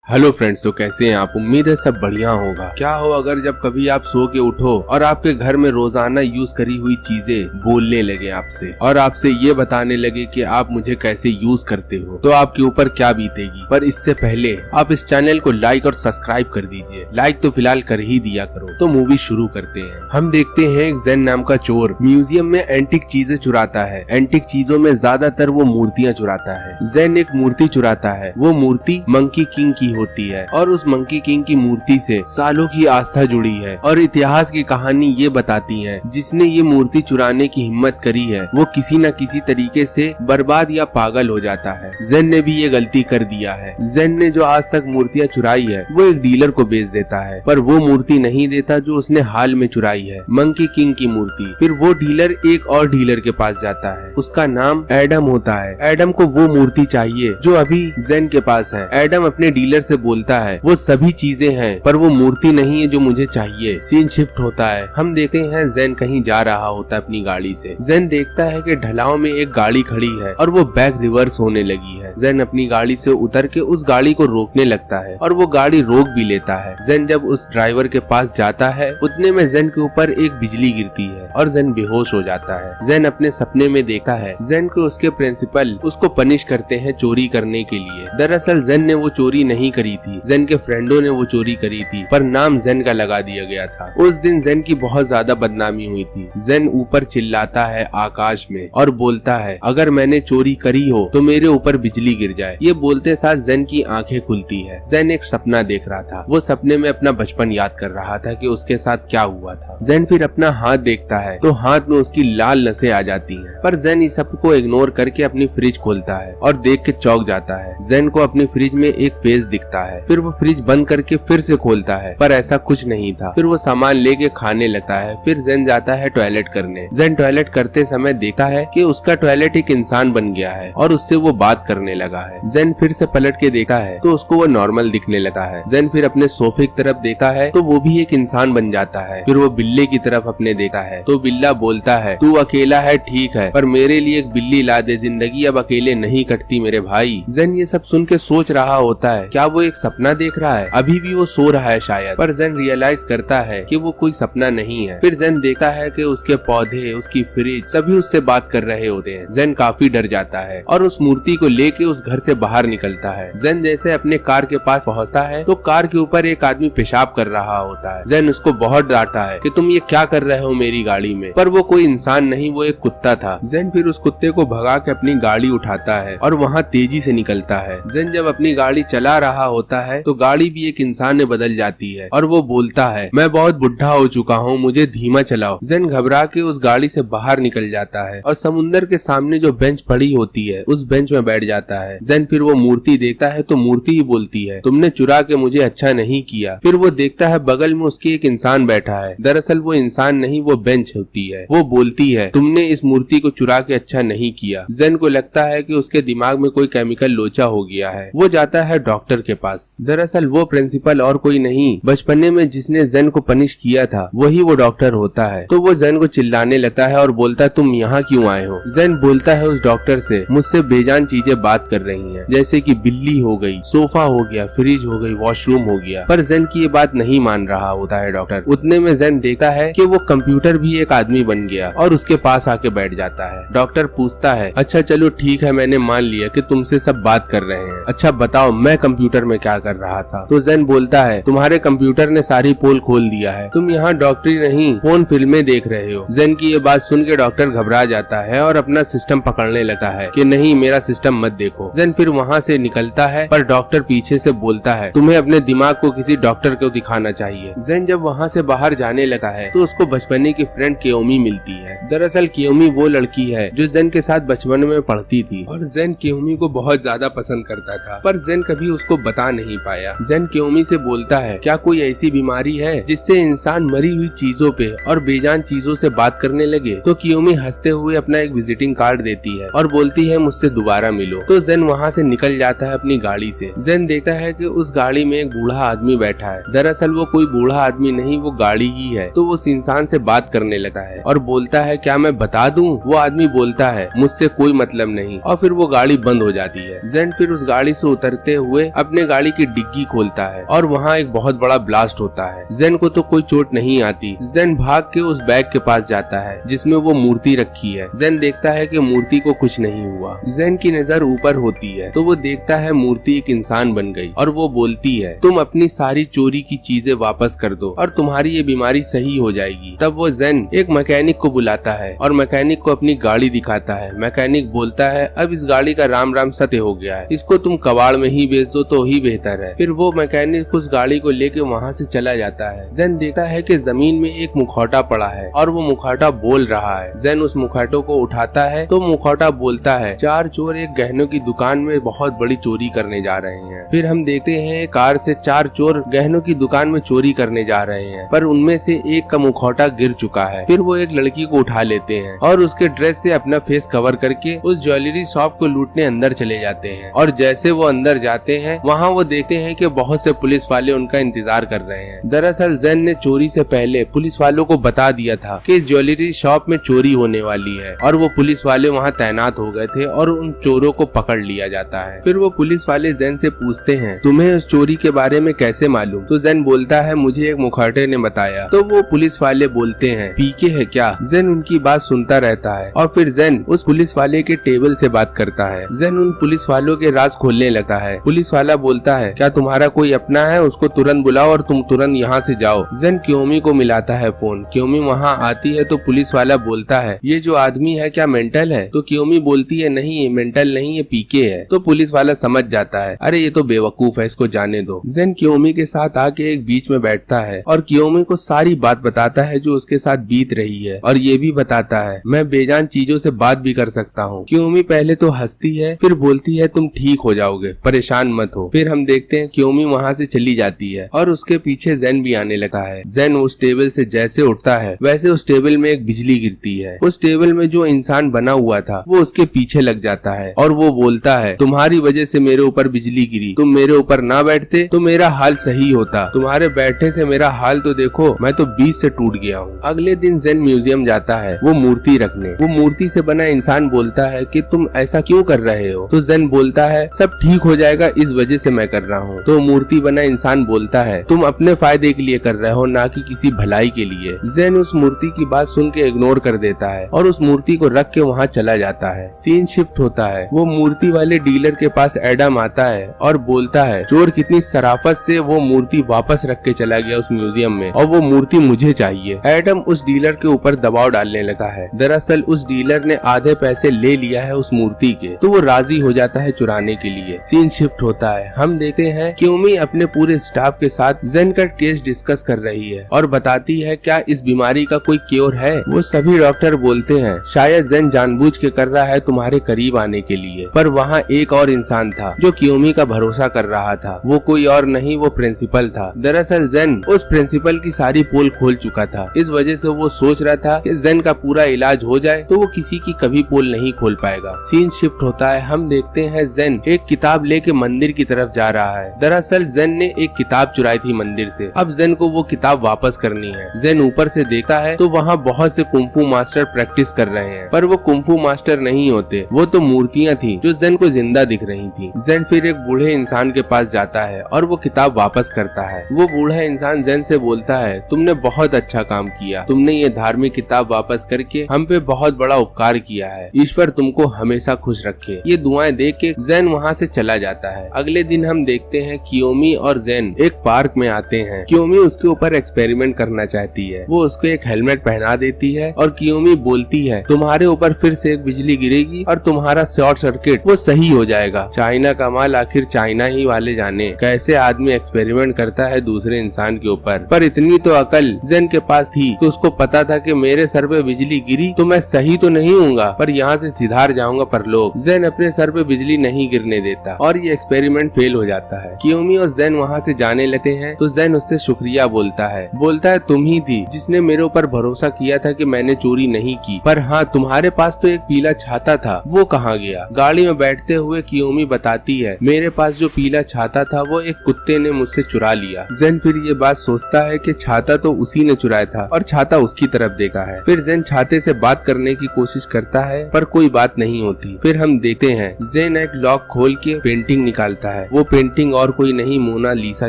Hello friends, तो कैसे हैं आप। उम्मीद है सब बढ़िया होगा। क्या हो अगर जब कभी आप सो के उठो और आपके घर में रोजाना यूज करी हुई चीजें बोलने लगे आपसे और आपसे ये बताने लगे कि आप मुझे कैसे यूज करते हो, तो आपके ऊपर क्या बीतेगी। पर इससे पहले आप इस चैनल को लाइक और सब्सक्राइब कर दीजिए। लाइक तो फिलहाल कर ही दिया करो। तो मूवी शुरू करते हैं। हम देखते हैं एक जैन नाम का चोर म्यूजियम में एंटिक चीजें चुराता है। एंटिक चीजों में ज्यादातर वो मूर्तियाँ चुराता है। जैन एक मूर्ति चुराता है। वो मूर्ति मंकी किंग की होती है और उस मंकी किंग की मूर्ति से सालों की आस्था जुड़ी है और इतिहास की कहानी ये बताती है जिसने ये मूर्ति चुराने की हिम्मत करी है वो किसी न किसी तरीके से बर्बाद या पागल हो जाता है। जैन ने भी ये गलती कर दिया है। जैन ने जो आज तक मूर्तियाँ चुराई है वो एक डीलर को बेच देता है, पर वो मूर्ति नहीं देता जो उसने हाल में चुराई है, मंकी किंग की मूर्ति। फिर वो डीलर एक और डीलर के पास जाता है, उसका नाम एडम होता है। एडम को वो मूर्ति चाहिए जो अभी जैन के पास है। एडम अपने डीलर से बोलता है वो सभी चीजें हैं पर वो मूर्ति नहीं है जो मुझे चाहिए। सीन शिफ्ट होता है। हम देखते हैं जैन कहीं जा रहा होता है अपनी गाड़ी से। जैन देखता है कि ढलाव में एक गाड़ी खड़ी है और वो बैक रिवर्स होने लगी है। जैन अपनी गाड़ी से उतर के उस गाड़ी को रोकने लगता है और वो गाड़ी रोक भी लेता है। जैन जब उस ड्राइवर के पास जाता है उतने में जैन के ऊपर एक बिजली गिरती है और जैन बेहोश हो जाता है। जैन अपने सपने में देखता है जैन को उसके प्रिंसिपल उसको पनिश करते हैं चोरी करने के लिए। दरअसल जैन ने वो चोरी नहीं करी थी, जैन के फ्रेंडों ने वो चोरी करी थी, पर नाम जैन का लगा दिया गया था। उस दिन जैन की बहुत ज्यादा बदनामी हुई थी। जैन ऊपर चिल्लाता है आकाश में और बोलता है अगर मैंने चोरी करी हो तो मेरे ऊपर बिजली गिर जाए। ये बोलते साथ जैन की आंखें खुलती है। जैन एक सपना देख रहा था। वो सपने में अपना बचपन याद कर रहा था कि उसके साथ क्या हुआ था। जैन फिर अपना हाथ देखता है तो हाथ में उसकी लाल नसें आ जाती हैं, पर जैन इस सब को इग्नोर करके अपनी फ्रिज खोलता है और देख के चौंक जाता है। जैन को अपनी फ्रिज में एक फेस दिखता है। फिर वो फ्रिज बंद करके फिर से खोलता है पर ऐसा कुछ नहीं था। फिर वो सामान लेके खाने लगता है। फिर जैन जाता है टॉयलेट करने। जैन टॉयलेट करते समय देखता है कि उसका टॉयलेट एक इंसान बन गया है और उससे वो बात करने लगा है। जैन फिर से पलट के देखता है तो उसको वो नॉर्मल दिखने लगा है। जैन फिर अपने सोफे की तरफ देखता है तो वो भी एक इंसान बन जाता है। फिर वो बिल्ली की तरफ अपने देखता है तो बिल्ला बोलता है तू अकेला है ठीक है, पर मेरे लिए एक बिल्ली ला दे, जिंदगी अब अकेले नहीं कटती मेरे भाई। जैन ये सब सुन के सोच रहा होता है क्या वो एक सपना देख रहा है, अभी भी वो सो रहा है शायद। पर जैन रियलाइज करता है कि वो कोई सपना नहीं है। फिर जैन देखता है कि उसके पौधे, उसकी फ्रिज सभी उससे बात कर रहे होते हैं। जैन काफी डर जाता है और उस मूर्ति को लेके उस घर से बाहर निकलता है। जैन जैसे अपने कार के पास पहुंचता है तो कार के ऊपर एक आदमी पेशाब कर रहा होता है। जैन उसको बहुत डांटता है कि तुम ये क्या कर रहे हो मेरी गाड़ी में, पर वो कोई इंसान नहीं, वो एक कुत्ता था। जैन फिर उस कुत्ते को भगा के अपनी गाड़ी उठाता है और वहाँ तेजी से निकलता है। जैन जब अपनी गाड़ी चला रहा होता है तो गाड़ी भी एक इंसान में बदल जाती है और वो बोलता है मैं बहुत बुढ़ा हो चुका हूँ, मुझे धीमा चलाओ। जैन घबरा के उस गाड़ी से बाहर निकल जाता है और समुंदर के सामने जो बेंच पड़ी होती है उस बेंच में बैठ जाता है। जैन फिर वो मूर्ति देखता है तो मूर्ति ही बोलती है तुमने चुरा के मुझे अच्छा नहीं किया। फिर वो देखता है बगल में उसके एक इंसान बैठा है। दरअसल वो इंसान नहीं, वो बेंच होती है। वो बोलती है तुमने इस मूर्ति को चुरा के अच्छा नहीं किया। जैन को लगता है कि उसके दिमाग में कोई केमिकल लोचा हो गया है। वो जाता है डॉक्टर के पास। दरअसल वो प्रिंसिपल और कोई नहीं, बचपने में जिसने जैन को पनिश किया था वही वो डॉक्टर होता है। तो वो जैन को चिल्लाने लगता है और बोलता है तुम यहाँ क्यों आए हो। जैन बोलता है उस डॉक्टर से मुझसे बेजान चीजें बात कर रही हैं, जैसे कि बिल्ली हो गई, सोफा हो गया, फ्रिज हो गई, वॉशरूम हो गया। पर जैन की ये बात नहीं मान रहा होता है डॉक्टर। उतने में जैन देखता है कि वो कंप्यूटर भी एक आदमी बन गया और उसके पास आके बैठ जाता है। डॉक्टर पूछता है अच्छा चलो ठीक है, मैंने मान लिया कि तुमसे सब बात कर रहे हैं, अच्छा बताओ मैं कंप्यूटर में क्या कर रहा था। तो जैन बोलता है तुम्हारे कंप्यूटर ने सारी पोल खोल दिया है, तुम यहाँ डॉक्टरी नहीं फोन फिल्में देख रहे हो। जैन की ये बात सुन के डॉक्टर घबरा जाता है और अपना सिस्टम पकड़ने लगता है कि नहीं मेरा सिस्टम मत देखो। जैन फिर वहाँ से निकलता है पर डॉक्टर पीछे से बोलता है तुम्हें अपने दिमाग को किसी डॉक्टर को दिखाना चाहिए। जैन जब वहाँ से बाहर जाने लगता है तो उसको बचपने की फ्रेंड केओमी मिलती है। दरअसल केओमी वो लड़की है जो जैन के साथ बचपन में पढ़ती थी और जैन केओमी को बहुत ज्यादा पसंद करता था, पर जैन कभी उसको बता नहीं पाया। जैन केओमी से बोलता है क्या कोई ऐसी बीमारी है जिससे इंसान मरी हुई चीजों पे और बेजान चीजों से बात करने लगे। तो केओमी हंसते हुए अपना एक विजिटिंग कार्ड देती है और बोलती है मुझसे दोबारा मिलो। तो जैन वहाँ से निकल जाता है अपनी गाड़ी से। जैन देखता है कि उस गाड़ी में एक बूढ़ा आदमी बैठा है। दरअसल वो कोई बूढ़ा आदमी नहीं, वो गाड़ी ही है। तो वो उस इंसान से बात करने लगता है और बोलता है क्या मैं बता दूं। वो आदमी बोलता है मुझसे कोई मतलब नहीं और फिर वो गाड़ी बंद हो जाती है। जैन फिर उस गाड़ी से उतरते हुए अपने अपने गाड़ी की डिग्गी खोलता है और वहाँ एक बहुत बड़ा ब्लास्ट होता है। जेन को तो कोई चोट नहीं आती। जेन भाग के उस बैग के पास जाता है जिसमें वो मूर्ति रखी है। जेन देखता है कि मूर्ति को कुछ नहीं हुआ। जेन की नजर ऊपर होती है तो वो देखता है मूर्ति एक इंसान बन गई और वो बोलती है तुम अपनी सारी चोरी की चीजें वापस कर दो और तुम्हारी ये बीमारी सही हो जाएगी। तब वो जेन एक मैकेनिक को बुलाता है और मैकेनिक को अपनी गाड़ी दिखाता है। मैकेनिक बोलता है अब इस गाड़ी का राम राम सत्य हो गया है, इसको तुम कबाड़ में ही बेच दो तो ही बेहतर है। फिर वो मैकेनिक उस गाड़ी को लेके वहाँ से चला जाता है। जेन देखता है कि जमीन में एक मुखौटा पड़ा है और वो मुखौटा बोल रहा है। जेन उस मुखौटे को उठाता है तो मुखौटा बोलता है 4 चोर एक गहनों की दुकान में बहुत बड़ी चोरी करने जा रहे हैं। फिर हम देखते हैं कार से 4 चोर गहनों की दुकान में चोरी करने जा रहे हैं, पर उनमें से एक का मुखौटा गिर चुका है। फिर वो एक लड़की को उठा लेते हैं और उसके ड्रेस से अपना फेस कवर करके उस ज्वेलरी शॉप को लूटने अंदर चले जाते हैं। और जैसे वो अंदर जाते हैं वहाँ वो देखते हैं कि बहुत से पुलिस वाले उनका इंतजार कर रहे हैं। दरअसल जेन ने चोरी से पहले पुलिस वालों को बता दिया था कि इस ज्वेलरी शॉप में चोरी होने वाली है और वो पुलिस वाले वहाँ तैनात हो गए थे और उन चोरों को पकड़ लिया जाता है। फिर वो पुलिस वाले जेन से पूछते हैं तुम्हें उस चोरी के बारे में कैसे मालूम? तो जेन बोलता है मुझे एक मुखौटे ने बताया। तो वो पुलिस वाले बोलते हैं पीके है क्या? जेन उनकी बात सुनता रहता है और फिर जेन उस पुलिस वाले के टेबल से बात करता है। जेन उन पुलिस वालों के राज खोलने लगता है। पुलिस वाला बोलता है क्या तुम्हारा कोई अपना है? उसको तुरंत बुलाओ और तुम तुरंत यहाँ से जाओ। जेन क्योमी को मिलाता है फोन। क्योमी वहाँ आती है तो पुलिस वाला बोलता है ये जो आदमी है क्या मेंटल है? तो क्योमी बोलती है नहीं ये मेंटल नहीं ये पीके है। तो पुलिस वाला समझ जाता है अरे ये तो बेवकूफ है, इसको जाने दो। जेन क्योमी के साथ आके एक बीच में बैठता है और क्योमी को सारी बात बताता है जो उसके साथ बीत रही है और ये भी बताता है मैं बेजान चीजों से बात भी कर सकता हूँ। क्योमी पहले तो हंसती है फिर बोलती है तुम ठीक हो जाओगे, परेशान मत हो। फिर हम देखते हैं क्योमी वहाँ से चली जाती है और उसके पीछे जेन भी आने लगता है। जेन उस टेबल से जैसे उठता है वैसे उस टेबल में एक बिजली गिरती है। उस टेबल में जो इंसान बना हुआ था वो उसके पीछे लग जाता है और वो बोलता है तुम्हारी वजह से मेरे ऊपर बिजली गिरी, तुम मेरे ऊपर ना बैठते तो मेरा हाल सही होता, तुम्हारे बैठने से मेरा हाल तो देखो, मैं तो बीच से टूट गया हूँ। अगले दिन जेन म्यूजियम जाता है वो मूर्ति रखने। वो मूर्ति से बना इंसान बोलता है कि तुम ऐसा क्यों कर रहे हो? तो जेन बोलता है सब ठीक हो जाएगा इस वजह से मैं कर रहा हूँ। तो मूर्ति बना इंसान बोलता है तुम अपने फायदे के लिए कर रहे हो ना कि किसी भलाई के लिए। जेन उस मूर्ति की बात सुन के इग्नोर कर देता है और उस मूर्ति को रख के वहाँ चला जाता है। सीन शिफ्ट होता है। वो मूर्ति वाले डीलर के पास एडम आता है और बोलता है चोर कितनी शराफत से वो मूर्ति वापस रख के चला गया उस म्यूजियम में और वो मूर्ति मुझे चाहिए। एडम उस डीलर के ऊपर दबाव डालने लगा है। दरअसल उस डीलर ने आधे पैसे ले लिया है उस मूर्ति के, तो वो राजी हो जाता है चुराने के लिए। सीन शिफ्ट होता है। हम देखते हैं क्योमी अपने पूरे स्टाफ के साथ जेन का केस डिस्कस कर रही है और बताती है क्या इस बीमारी का कोई क्योर है? वो सभी डॉक्टर बोलते हैं शायद जेन जानबूझ के कर रहा है तुम्हारे करीब आने के लिए। पर वहाँ एक और इंसान था जो क्योमी का भरोसा कर रहा था। वो कोई और नहीं वो प्रिंसिपल था। दरअसल जेन उस प्रिंसिपल की सारी पोल खोल चुका था। इस वजह से वो सोच रहा था कि जेन का पूरा इलाज हो जाए तो वो किसी की कभी पोल नहीं खोल पाएगा। सीन शिफ्ट होता है। हम देखते हैं जेन एक किताब लेके मंदिर की तरफ जा रहा है। दरअसल जेन ने एक किताब चुराई थी मंदिर से। अब जेन को वो किताब वापस करनी है। जेन ऊपर से देखता है तो वहाँ बहुत से कुंफू मास्टर प्रैक्टिस कर रहे हैं, पर वो कुंफू मास्टर नहीं होते, वो तो मूर्तियाँ थी जो जेन को जिंदा दिख रही थी। जेन फिर एक बूढ़े इंसान के पास जाता है और वो किताब वापस करता है। वो बूढ़ा इंसान जेन से बोलता है तुमने बहुत अच्छा काम किया, तुमने ये धार्मिक किताब वापस करके हम पे बहुत बड़ा उपकार किया है, ईश्वर तुमको हमेशा खुश रखे। ये दुआएं देख के जेन वहाँ से चला जाता है। अगले दिन हम देखते हैं क्योमी और जेन एक पार्क में आते हैं। क्योमी उसके ऊपर एक्सपेरिमेंट करना चाहती है। वो उसको एक हेलमेट पहना देती है और क्योमी बोलती है तुम्हारे ऊपर फिर से एक बिजली गिरेगी और तुम्हारा शॉर्ट सर्किट वो सही हो जाएगा। चाइना का माल आखिर चाइना ही वाले जाने, कैसे आदमी एक्सपेरिमेंट करता है दूसरे इंसान के ऊपर। पर इतनी तो अकल जेन के पास थी कि उसको पता था कि मेरे सर पे बिजली गिरी तो मैं सही तो नहीं हूँगा, पर यहाँ से सिधार जाऊंगा परलोक। जेन अपने सर पे बिजली नहीं गिरने देता और ये एक्सपेरिमेंट फेल हो जाता है। क्योमी और जेन वहाँ से जाने लगते हैं तो जेन उससे शुक्रिया बोलता है तुम ही थी जिसने मेरे ऊपर भरोसा किया था कि मैंने चोरी नहीं की। पर हाँ तुम्हारे पास तो एक पीला छाता था, वो कहाँ गया? गाड़ी में बैठते हुए क्योमी बताती है मेरे पास जो पीला छाता था वो एक कुत्ते ने मुझसे चुरा लिया। जेन फिर ये बात सोचता है कि छाता तो उसी ने चुराया था और छाता उसकी तरफ देखता है। फिर जेन छाते से बात करने की कोशिश करता है पर कोई बात नहीं होती। फिर हम देखते हैं जेन एक लॉक खोल के पेंटिंग निकालता है है वो पेंटिंग और कोई नहीं मोनालिसा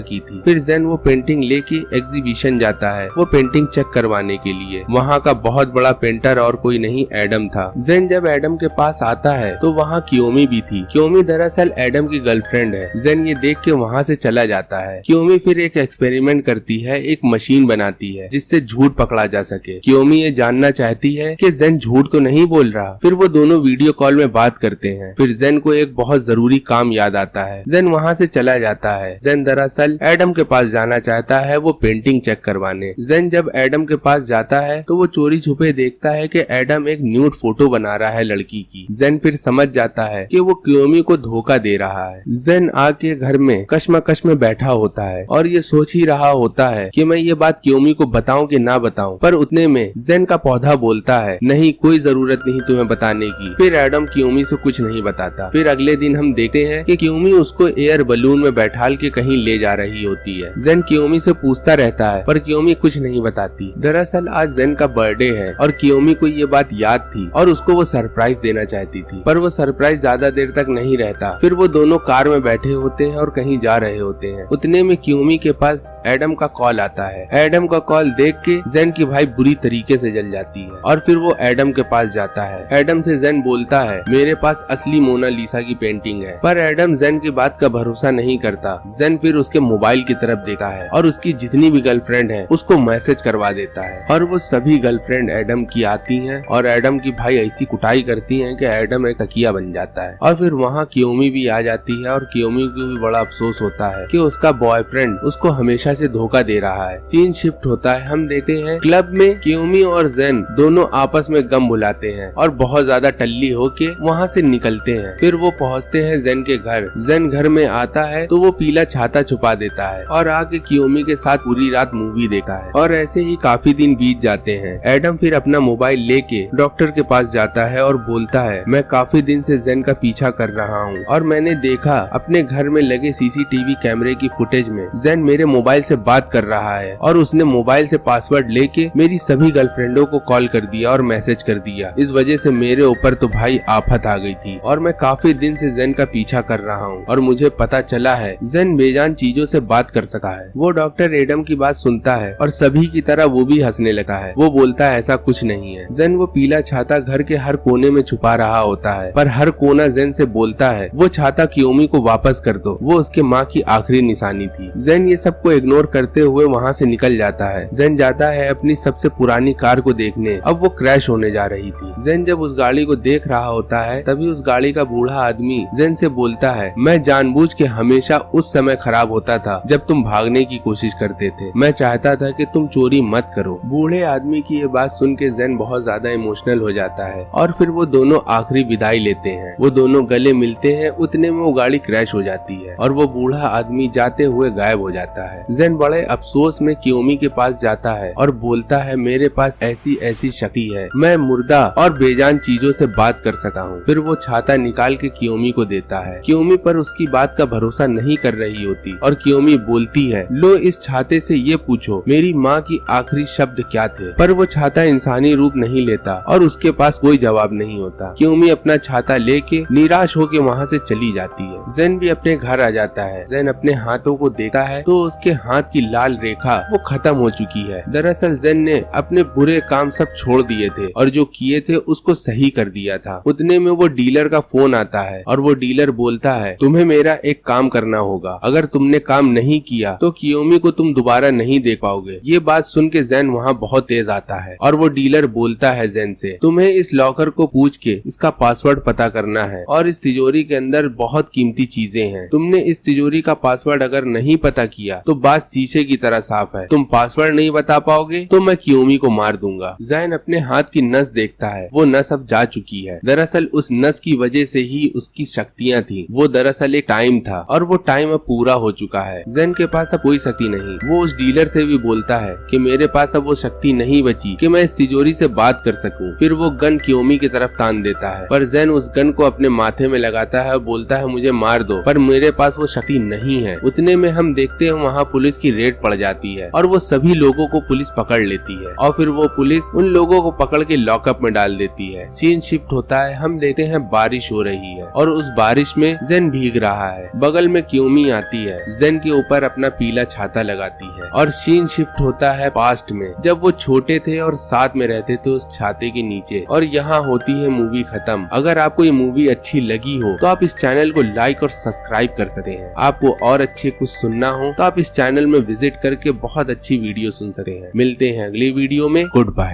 की थी। फिर जेन वो पेंटिंग लेके एग्जीबिशन जाता है वो पेंटिंग चेक करवाने के लिए। वहाँ का बहुत बड़ा पेंटर और कोई नहीं एडम था। जेन जब एडम के पास आता है तो वहाँ कियोमी भी थी। कियोमी दरअसल एडम की गर्लफ्रेंड है। जेन ये देख के वहाँ से चला जाता है। कियोमी फिर एक एक्सपेरिमेंट करती है, एक मशीन बनाती है जिससे झूठ पकड़ा जा सके। कियोमी ये जानना चाहती है कि जेन झूठ तो नहीं बोल रहा। फिर वो दोनों वीडियो कॉल में बात करते हैं। फिर जेन को एक बहुत जरूरी काम याद आता है। जेन वहाँ से चला जाता है। जेन दरअसल एडम के पास जाना चाहता है वो पेंटिंग चेक करवाने। जेन जब एडम के पास जाता है तो वो चोरी छुपे देखता है कि एडम एक न्यूड फोटो बना रहा है लड़की की। जेन फिर समझ जाता है कि वो कियोमी को धोखा दे रहा है। जेन आके घर में कश्मकश में बैठा होता है और ये सोच ही रहा होता है कि मैं ये बात कियोमी को बताऊं कि ना बताऊं। पर उतने में जेन का पौधा बोलता है, नहीं कोई जरूरत नहीं तुम्हें बताने की। फिर एडम कियोमी से कुछ नहीं बताता। फिर अगले दिन हम देखते हैं कि कियोमी उसको एयर बलून में बैठाल के कहीं ले जा रही होती है। जेन कियोमी से पूछता रहता है पर कियोमी कुछ नहीं बताती। दरअसल आज जेन का बर्थडे है और कियोमी को ये बात याद थी और उसको वो सरप्राइज देना चाहती थी। पर वो सरप्राइज ज्यादा देर तक नहीं रहता। फिर वो दोनों कार में बैठे होते हैं और कहीं जा रहे होते हैं। उतने में कियोमी के पास एडम का कॉल आता है। एडम का कॉल देख के जेन की भाई बुरी तरीके से जल जाती है और फिर वो एडम के पास जाता है। एडम से जेन बोलता है मेरे पास असली मोनालिसा की पेंटिंग है। पर एडम जेन की बात का भरोसा नहीं करता। जेन फिर उसके मोबाइल की तरफ देखता है और उसकी जितनी भी गर्लफ्रेंड है उसको मैसेज करवा देता है और वो सभी गर्लफ्रेंड एडम की आती हैं और एडम की भाई ऐसी कुटाई करती हैं कि एडम एक तकिया बन जाता है। और फिर वहाँ कियोमी भी आ जाती है और कियोमी को भी बड़ा अफसोस होता है कि उसका बॉयफ्रेंड उसको हमेशा से धोखा दे रहा है। सीन शिफ्ट होता है। हम देखते हैं क्लब में कियोमी और जेन दोनों आपस में गम भुलाते हैं और बहुत ज्यादा टल्ली होके वहाँ से निकलते हैं। फिर वो पहुँचते हैं जेन के घर। जेन घर में आता है तो वो पीला छाता छुपा देता है और आके कियोमी के साथ पूरी रात मूवी देखता है। और ऐसे ही काफी दिन बीत जाते हैं। एडम फिर अपना मोबाइल लेके डॉक्टर के पास जाता है और बोलता है मैं काफी दिन से जेन का पीछा कर रहा हूँ और मैंने देखा अपने घर में लगे सीसीटीवी कैमरे की फुटेज में जेन मेरे मोबाइल से बात कर रहा है और उसने मोबाइल से पासवर्ड लेके मेरी सभी गर्लफ्रेंडों को कॉल कर दिया और मैसेज कर दिया। इस वजह से मेरे ऊपर तो भाई आफत आ गई थी और मैं काफी दिन से जेन का पीछा कर रहा हूँ और मुझे पता चला है जेन बेजान चीजों से बात कर सका है। वो डॉक्टर एडम की बात सुनता है और सभी की तरह वो भी हंसने लगा है। वो बोलता है ऐसा कुछ नहीं है। जेन वो पीला छाता घर के हर कोने में छुपा रहा होता है पर हर कोना जेन से बोलता है वो छाता कियोमी को वापस कर दो, वो उसके माँ की आखिरी निशानी थी। जेन ये सबको इग्नोर करते हुए वहाँ से निकल जाता है। जेन जाता है अपनी सबसे पुरानी कार को देखने। अब वो क्रैश होने जा रही थी। जेन जब उस गाड़ी को देख रहा होता है तभी उस गाड़ी का बूढ़ा आदमी जेन से बोलता है मैं जानबूझ के हमेशा उस समय खराब होता था जब तुम भागने की कोशिश करते थे। मैं चाहता था कि तुम चोरी मत करो। बूढ़े आदमी की ये बात सुन के जेन बहुत ज्यादा इमोशनल हो जाता है और फिर वो दोनों आखिरी विदाई लेते हैं। वो दोनों गले मिलते हैं। उतने में वो गाड़ी क्रैश हो जाती है और वो बूढ़ा आदमी जाते हुए गायब हो जाता है। जेन बड़े अफसोस में कियोमी के पास जाता है और बोलता है मेरे पास ऐसी ऐसी शक्ति है, मैं मुर्दा और बेजान चीजों से बात कर सकता हूँ। फिर वो छाता निकाल के कियोमी को देता है। कियोमी पर उसकी बात का भरोसा नहीं कर रही होती और कियोमी बोलती है लो इस छाते से ये पूछो मेरी माँ की आखिरी शब्द क्या थे। पर वो छाता इंसानी रूप नहीं लेता और उसके पास कोई जवाब नहीं होता। कियोमी अपना छाता लेके निराश होके वहाँ से चली जाती है। जेन भी अपने घर आ जाता है। जेन अपने हाथों को देखता है तो उसके हाथ की लाल रेखा वो खत्म हो चुकी है। दरअसल जेन ने अपने बुरे काम सब छोड़ दिए थे और जो किए थे उसको सही कर दिया था। उतने में वो डीलर का फोन आता है और वो डीलर बोलता है तुम्हें मेरा एक काम करना होगा, अगर तुमने काम नहीं किया तो कियोमी को तुम दोबारा नहीं देख पाओगे। ये बात सुन के जेन वहाँ बहुत तेज आता है और वो डीलर बोलता है जेन से तुम्हें इस लॉकर को पूछ के इसका पासवर्ड पता करना है और इस तिजोरी के अंदर बहुत कीमती चीजें हैं। तुमने इस तिजोरी का पासवर्ड अगर नहीं पता किया तो बात शीशे की तरह साफ है। तुम पासवर्ड नहीं बता पाओगे तो मैं कियोमी को मार दूंगा। जेन अपने हाथ की नस देखता है। वो नस अब जा चुकी है। दरअसल उस नस की वजह से ही उसकी शक्तियाँ थी। वो दरअसल एक टाइम था और वो टाइम अब पूरा हो चुका है। जेन के पास अब कोई शक्ति नहीं। वो उस डीलर से भी बोलता है कि मेरे पास अब वो शक्ति नहीं बची कि मैं इस तिजोरी से बात कर सकूं। फिर वो गन कियोमी की तरफ तान देता है पर जेन उस गन को अपने माथे में लगाता है और बोलता है मुझे मार दो, पर मेरे पास वो शक्ति नहीं है। उतने में हम देखते हैं वहाँ पुलिस की रेड पड़ जाती है और वो सभी लोगों को पुलिस पकड़ लेती है और फिर वो पुलिस उन लोगों को पकड़ के लॉकअप में डाल देती है। सीन शिफ्ट होता है। हम देखते हैं बारिश हो रही है और उस बारिश में जेन भीग रहा रहा है। बगल में क्यूमी आती है, जेन के ऊपर अपना पीला छाता लगाती है और सीन शिफ्ट होता है पास्ट में, जब वो छोटे थे और साथ में रहते थे उस छाते के नीचे। और यहाँ होती है मूवी खत्म। अगर आपको ये मूवी अच्छी लगी हो तो आप इस चैनल को लाइक और सब्सक्राइब कर सकते हैं। आपको और अच्छे कुछ सुनना हो तो आप इस चैनल में विजिट करके बहुत अच्छी वीडियो सुन सकते हैं। मिलते हैं अगली वीडियो में। Good bye.